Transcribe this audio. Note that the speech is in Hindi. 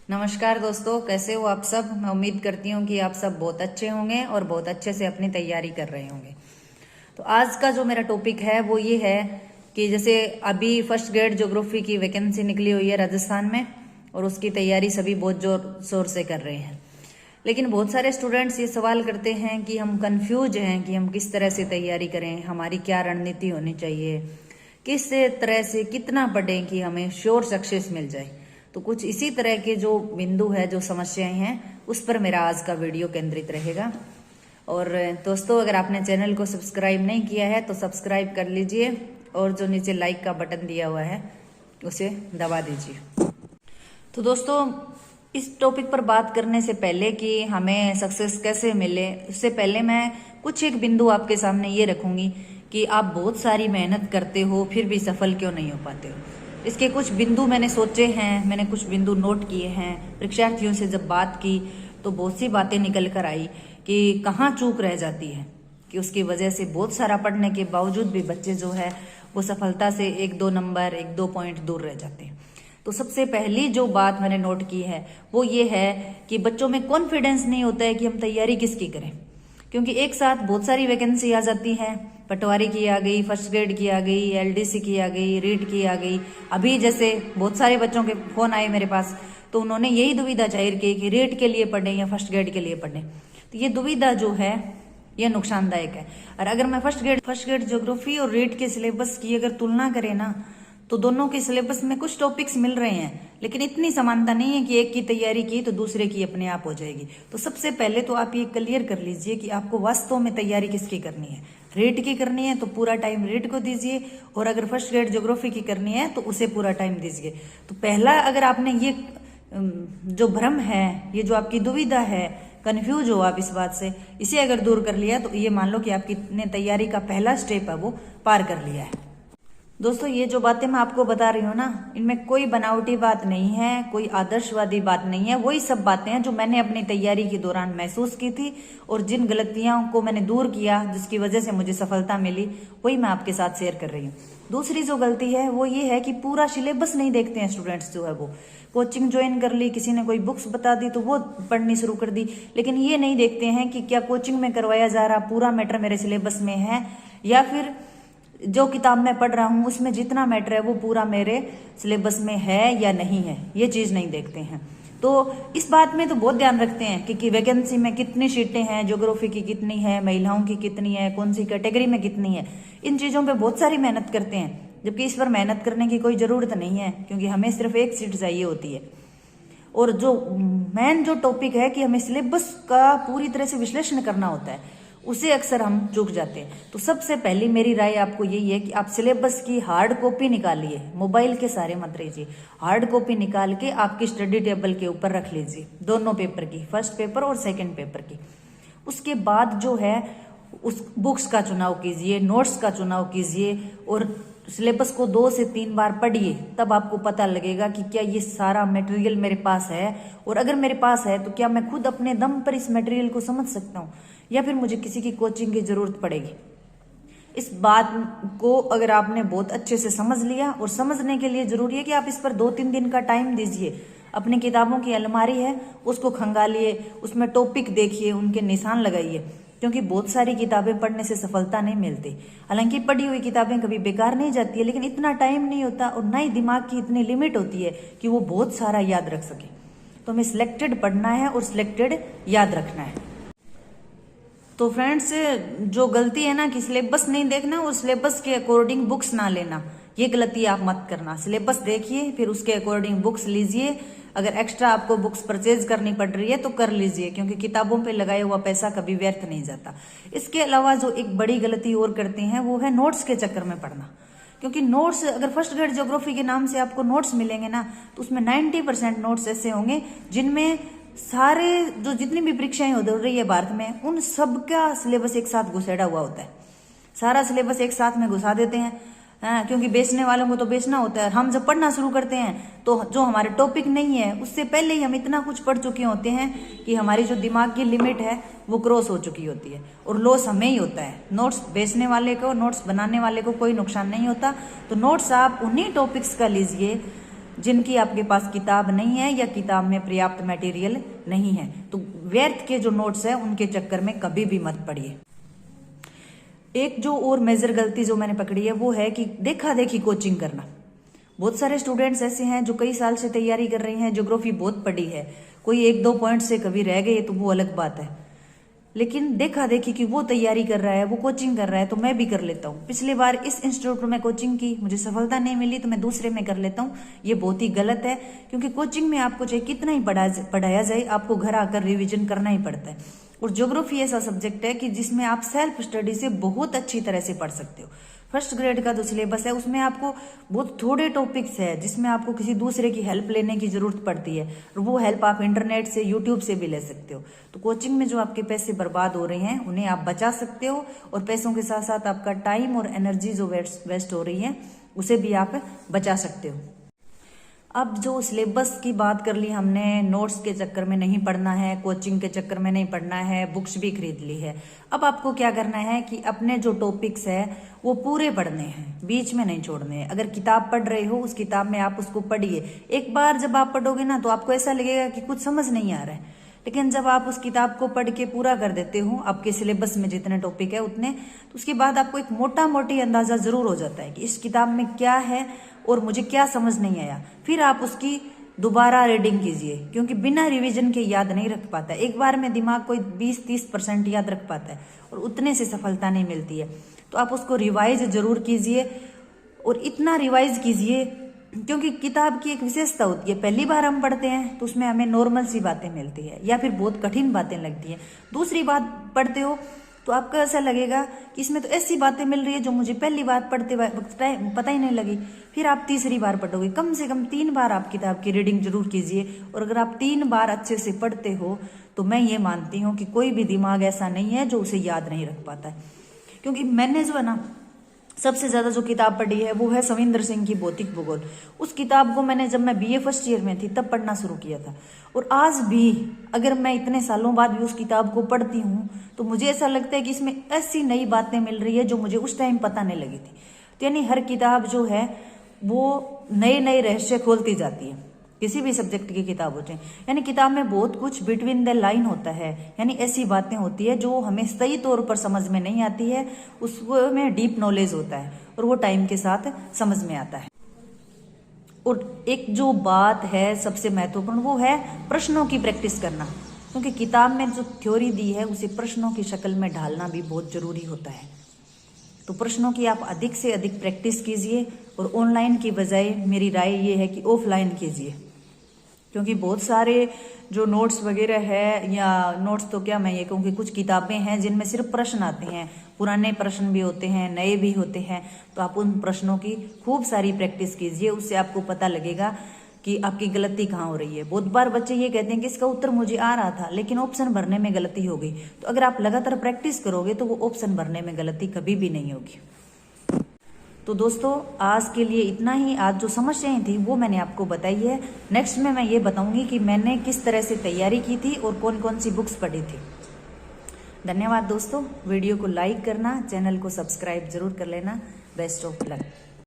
नमस्कार दोस्तों, कैसे हो आप सब। मैं उम्मीद करती हूँ कि आप सब बहुत अच्छे होंगे और बहुत अच्छे से अपनी तैयारी कर रहे होंगे। तो आज का जो मेरा टॉपिक है वो ये है कि जैसे अभी फर्स्ट ग्रेड ज्योग्राफी की वैकेंसी निकली हुई है राजस्थान में और उसकी तैयारी सभी बहुत जोर शोर से कर रहे हैं। लेकिन बहुत सारे स्टूडेंट्स ये सवाल करते हैं कि हम कंफ्यूज हैं कि हम किस तरह से तैयारी करें, हमारी क्या रणनीति होनी चाहिए, किस तरह से कितना पढ़ें कि हमें श्योर सक्सेस मिल जाए। तो कुछ इसी तरह के जो बिंदु है, जो समस्याएं हैं, उस पर मेरा आज का वीडियो केंद्रित रहेगा। और दोस्तों, अगर आपने चैनल को सब्सक्राइब नहीं किया है तो सब्सक्राइब कर लीजिए और जो नीचे लाइक का बटन दिया हुआ है उसे दबा दीजिए। तो दोस्तों, इस टॉपिक पर बात करने से पहले कि हमें सक्सेस कैसे मिले, उससे पहले मैं कुछ एक बिंदु आपके सामने ये रखूंगी कि आप बहुत सारी मेहनत करते हो फिर भी सफल क्यों नहीं हो पाते हो। इसके कुछ बिंदु मैंने सोचे हैं, मैंने कुछ बिंदु नोट किए हैं। परीक्षार्थियों से जब बात की तो बहुत सी बातें निकल कर आई कि कहाँ चूक रह जाती है, कि उसकी वजह से बहुत सारा पढ़ने के बावजूद भी बच्चे जो है वो सफलता से एक दो नंबर, एक दो पॉइंट दूर रह जाते हैं। तो सबसे पहली जो बात मैंने नोट की है वो ये है कि बच्चों में कॉन्फिडेंस नहीं होता है कि हम तैयारी किसकी करें, क्योंकि एक साथ बहुत सारी वैकेंसी आ जाती है। पटवारी की आ गई, फर्स्ट ग्रेड की आ गई, एलडीसी की आ गई, रीट की आ गई। अभी जैसे बहुत सारे बच्चों के फोन आए मेरे पास, तो उन्होंने यही दुविधा जाहिर की कि रीट के लिए पढ़ें या फर्स्ट ग्रेड के लिए पढ़ें। तो ये दुविधा जो है ये नुकसानदायक है। और अगर मैं फर्स्ट ग्रेड ज्योग्राफी और रीट के सिलेबस की अगर तुलना करें ना, तो दोनों के सिलेबस में कुछ टॉपिक्स मिल रहे हैं, लेकिन इतनी समानता नहीं है कि एक की तैयारी की तो दूसरे की अपने आप हो जाएगी। तो सबसे पहले तो आप ये क्लियर कर लीजिए कि आपको वास्तव में तैयारी किसकी करनी है। रीट की करनी है तो पूरा टाइम रीट को दीजिए, और अगर फर्स्ट ग्रेड ज्योग्राफी की करनी है तो उसे पूरा टाइम दीजिए। तो पहला, अगर आपने ये जो भ्रम है, ये जो आपकी दुविधा है, कंफ्यूज हो आप इस बात से, इसे अगर दूर कर लिया तो ये मान लो कि आपकी तैयारी का पहला स्टेप है वो पार कर लिया है। दोस्तों, ये जो बातें मैं आपको बता रही हूँ ना, इनमें कोई बनावटी बात नहीं है, कोई आदर्शवादी बात नहीं है। वही सब बातें हैं जो मैंने अपनी तैयारी के दौरान महसूस की थी और जिन गलतियों को मैंने दूर किया, जिसकी वजह से मुझे सफलता मिली, वही मैं आपके साथ शेयर कर रही हूँ। दूसरी जो गलती है वो ये है कि पूरा सिलेबस नहीं देखते हैं स्टूडेंट्स जो है वो। कोचिंग ज्वाइन कर ली, किसी ने कोई बुक्स बता दी तो वो पढ़नी शुरू कर दी, लेकिन ये नहीं देखते हैं कि क्या कोचिंग में करवाया जा रहा पूरा मैटर मेरे सिलेबस में है, या फिर जो किताब मैं पढ़ रहा हूँ उसमें जितना मैटर है वो पूरा मेरे सिलेबस में है या नहीं है। ये चीज नहीं देखते हैं। तो इस बात में तो बहुत ध्यान रखते हैं कि वैकेंसी में कितनी सीटें हैं, ज्योग्राफी की कितनी है, महिलाओं की कितनी है, कौन सी कैटेगरी में कितनी है। इन चीजों पे बहुत सारी मेहनत करते हैं, जबकि इस पर मेहनत करने की कोई जरूरत नहीं है, क्योंकि हमें सिर्फ एक सीट चाहिए होती है। और जो मेन जो टॉपिक है कि हमें सिलेबस का पूरी तरह से विश्लेषण करना होता है, उसे अक्सर हम चूक जाते हैं। तो सबसे पहली मेरी राय आपको यही है कि आप सिलेबस की हार्ड कॉपी निकालिए, मोबाइल के सारे मत रहिए। हार्ड कॉपी निकाल के आपकी स्टडी टेबल के ऊपर रख लीजिए, दोनों पेपर की, फर्स्ट पेपर और सेकंड पेपर की। उसके बाद जो है उस बुक्स का चुनाव कीजिए, नोट्स का चुनाव कीजिए और सिलेबस को 2 से 3 बार पढ़िए। तब आपको पता लगेगा कि क्या ये सारा मटेरियल मेरे पास है, और अगर मेरे पास है तो क्या मैं खुद अपने दम पर इस मटेरियल को समझ सकता हूँ, या फिर मुझे किसी की कोचिंग की जरूरत पड़ेगी। इस बात को अगर आपने बहुत अच्छे से समझ लिया, और समझने के लिए जरूरी है कि आप इस पर 2-3 दिन का टाइम दीजिए। अपनी किताबों की अलमारी है उसको खंगालिए, उसमें टॉपिक देखिए, उनके निशान लगाइए, क्योंकि बहुत सारी किताबें पढ़ने से सफलता नहीं मिलती। हालांकि पढ़ी हुई किताबें कभी बेकार नहीं जाती है, लेकिन इतना टाइम नहीं होता और ना ही दिमाग की इतनी लिमिट होती है कि वो बहुत सारा याद रख सके। तो हमें सिलेक्टेड पढ़ना है और सिलेक्टेड याद रखना है। तो फ्रेंड्स, जो गलती है ना कि सिलेबस नहीं देखना और सिलेबस के अकॉर्डिंग बुक्स ना लेना, ये गलती आप मत करना। सिलेबस देखिए, फिर उसके अकॉर्डिंग बुक्स लीजिए। अगर एक्स्ट्रा आपको बुक्स परचेज करनी पड़ रही है तो कर लीजिए, क्योंकि किताबों पे लगाया हुआ पैसा कभी व्यर्थ नहीं जाता। इसके अलावा जो एक बड़ी गलती और करते हैं वो है नोट्स के चक्कर में पढ़ना। क्योंकि नोट्स, अगर फर्स्ट ग्रेड ज्योग्राफी के नाम से आपको नोट्स मिलेंगे ना, तो उसमें 90% नोट्स ऐसे होंगे जिनमें सारे जो जितनी भी परीक्षाएं हो रही है भारत में, उन सब का सिलेबस एक साथ घुसेड़ा हुआ होता है। सारा सिलेबस एक साथ में घुसा देते हैं, क्योंकि बेचने वालों को तो बेचना होता है। हम जब पढ़ना शुरू करते हैं तो जो हमारे टॉपिक नहीं है उससे पहले ही हम इतना कुछ पढ़ चुके होते हैं कि हमारी जो दिमाग की लिमिट है वो क्रॉस हो चुकी होती है, और लॉस हमें ही होता है। नोट्स बेचने वाले को, नोट्स बनाने वाले को कोई नुकसान नहीं होता। तो नोट्स आप उन्हीं टॉपिक्स का लीजिए जिनकी आपके पास किताब नहीं है या किताब में पर्याप्त मटेरियल नहीं है। तो व्यर्थ के जो नोट्स है उनके चक्कर में कभी भी मत पड़िए। एक जो और मेजर गलती जो मैंने पकड़ी है वो है कि देखा देखी कोचिंग करना। बहुत सारे स्टूडेंट्स ऐसे हैं जो कई साल से तैयारी कर रहे हैं, ज्योग्राफी बहुत पढ़ी है, कोई 1-2 पॉइंट से कभी रह गए तो वो अलग बात है, लेकिन देखा देखी कि वो तैयारी कर रहा है, वो कोचिंग कर रहा है तो मैं भी कर लेता हूँ। पिछली बार इस इंस्टीट्यूट में कोचिंग की, मुझे सफलता नहीं मिली तो मैं दूसरे में कर लेता हूँ। ये बहुत ही गलत है, क्योंकि कोचिंग में आपको चाहे कितना ही पढ़ाया जाए, आपको घर आकर रिविजन करना ही पड़ता है। और ज्योग्राफी ऐसा सब्जेक्ट है कि जिसमें आप सेल्फ स्टडी से बहुत अच्छी तरह से पढ़ सकते हो। फर्स्ट ग्रेड का जो सिलेबस है उसमें आपको बहुत थोड़े टॉपिक्स है जिसमें आपको किसी दूसरे की हेल्प लेने की जरूरत पड़ती है, और वो हेल्प आप इंटरनेट से, यूट्यूब से भी ले सकते हो। तो कोचिंग में जो आपके पैसे बर्बाद हो रहे हैं उन्हें आप बचा सकते हो, और पैसों के साथ साथ आपका टाइम और एनर्जी जो वेस्ट हो रही है उसे भी आप बचा सकते हो। अब जो सिलेबस की बात कर ली हमने, नोट्स के चक्कर में नहीं पढ़ना है, कोचिंग के चक्कर में नहीं पढ़ना है, बुक्स भी खरीद ली है। अब आपको क्या करना है कि अपने जो टॉपिक्स है वो पूरे पढ़ने हैं, बीच में नहीं छोड़ने हैं। अगर किताब पढ़ रहे हो, उस किताब में आप उसको पढ़िए। एक बार जब आप पढ़ोगे ना तो आपको ऐसा लगेगा कि कुछ समझ नहीं आ रहा है, लेकिन जब आप उस किताब को पढ़ के पूरा कर देते हो, आपके सिलेबस में जितने टॉपिक है उतने, तो उसके बाद आपको एक मोटा मोटी अंदाजा जरूर हो जाता है कि इस किताब में क्या है और मुझे क्या समझ नहीं आया। फिर आप उसकी दोबारा रीडिंग कीजिए, क्योंकि बिना रिवीजन के याद नहीं रख पाता। एक बार में दिमाग कोई 20-30% याद रख पाता है, और उतने से सफलता नहीं मिलती है। तो आप उसको रिवाइज जरूर कीजिए, और इतना रिवाइज कीजिए, क्योंकि किताब की एक विशेषता होती है, पहली बार हम पढ़ते हैं तो उसमें हमें नॉर्मल सी बातें मिलती है या फिर बहुत कठिन बातें लगती हैं। दूसरी बार पढ़ते हो तो आपको ऐसा लगेगा कि इसमें तो ऐसी बातें मिल रही है जो मुझे पहली बार पढ़ते वक्त पता ही नहीं लगी। फिर आप तीसरी बार पढ़ोगे। कम से कम 3 बार आप किताब की रीडिंग जरूर कीजिए, और अगर आप 3 बार अच्छे से पढ़ते हो तो मैं ये मानती हूँ कि कोई भी दिमाग ऐसा नहीं है जो उसे याद नहीं रख पाता है। क्योंकि मैंने जो है ना सबसे ज्यादा जो किताब पढ़ी है वो है सविंदर सिंह की भौतिक भूगोल। उस किताब को मैंने जब मैं बीए फर्स्ट ईयर में थी तब पढ़ना शुरू किया था, और आज भी अगर मैं इतने सालों बाद भी उस किताब को पढ़ती हूँ तो मुझे ऐसा लगता है कि इसमें ऐसी नई बातें मिल रही है जो मुझे उस टाइम पता नहीं लगी थी। तो यानी हर किताब जो है वो नए नए रहस्य खोलती जाती है, किसी भी सब्जेक्ट की किताब होती है। यानी किताब में बहुत कुछ बिटवीन द लाइन होता है, यानी ऐसी बातें होती है जो हमें सही तौर पर समझ में नहीं आती है, उसमें डीप नॉलेज होता है और वो टाइम के साथ समझ में आता है। और एक जो बात है सबसे महत्वपूर्ण वो है प्रश्नों की प्रैक्टिस करना, क्योंकि किताब में जो थ्योरी दी है उसे प्रश्नों की शक्ल में ढालना भी बहुत जरूरी होता है। तो प्रश्नों की आप अधिक से अधिक प्रैक्टिस कीजिए, और ऑनलाइन की बजाय मेरी राय ये है कि ऑफलाइन कीजिए, क्योंकि बहुत सारे जो नोट्स वगैरह है, या नोट्स तो क्या मैं ये कहूँ कि कुछ किताबें हैं जिनमें सिर्फ प्रश्न आते हैं, पुराने प्रश्न भी होते हैं, नए भी होते हैं। तो आप उन प्रश्नों की खूब सारी प्रैक्टिस कीजिए, उससे आपको पता लगेगा कि आपकी गलती कहाँ हो रही है। बहुत बार बच्चे ये कहते हैं कि इसका उत्तर मुझे आ रहा था लेकिन ऑप्शन भरने में गलती हो गई। तो अगर आप लगातार प्रैक्टिस करोगे तो वो ऑप्शन भरने में गलती कभी भी नहीं होगी। तो दोस्तों आज के लिए इतना ही। आज जो समस्याएं थी वो मैंने आपको बताई है। नेक्स्ट में मैं ये बताऊंगी कि मैंने किस तरह से तैयारी की थी और कौन कौन सी बुक्स पढ़ी थी। धन्यवाद दोस्तों। वीडियो को लाइक करना, चैनल को सब्सक्राइब जरूर कर लेना। Best of luck.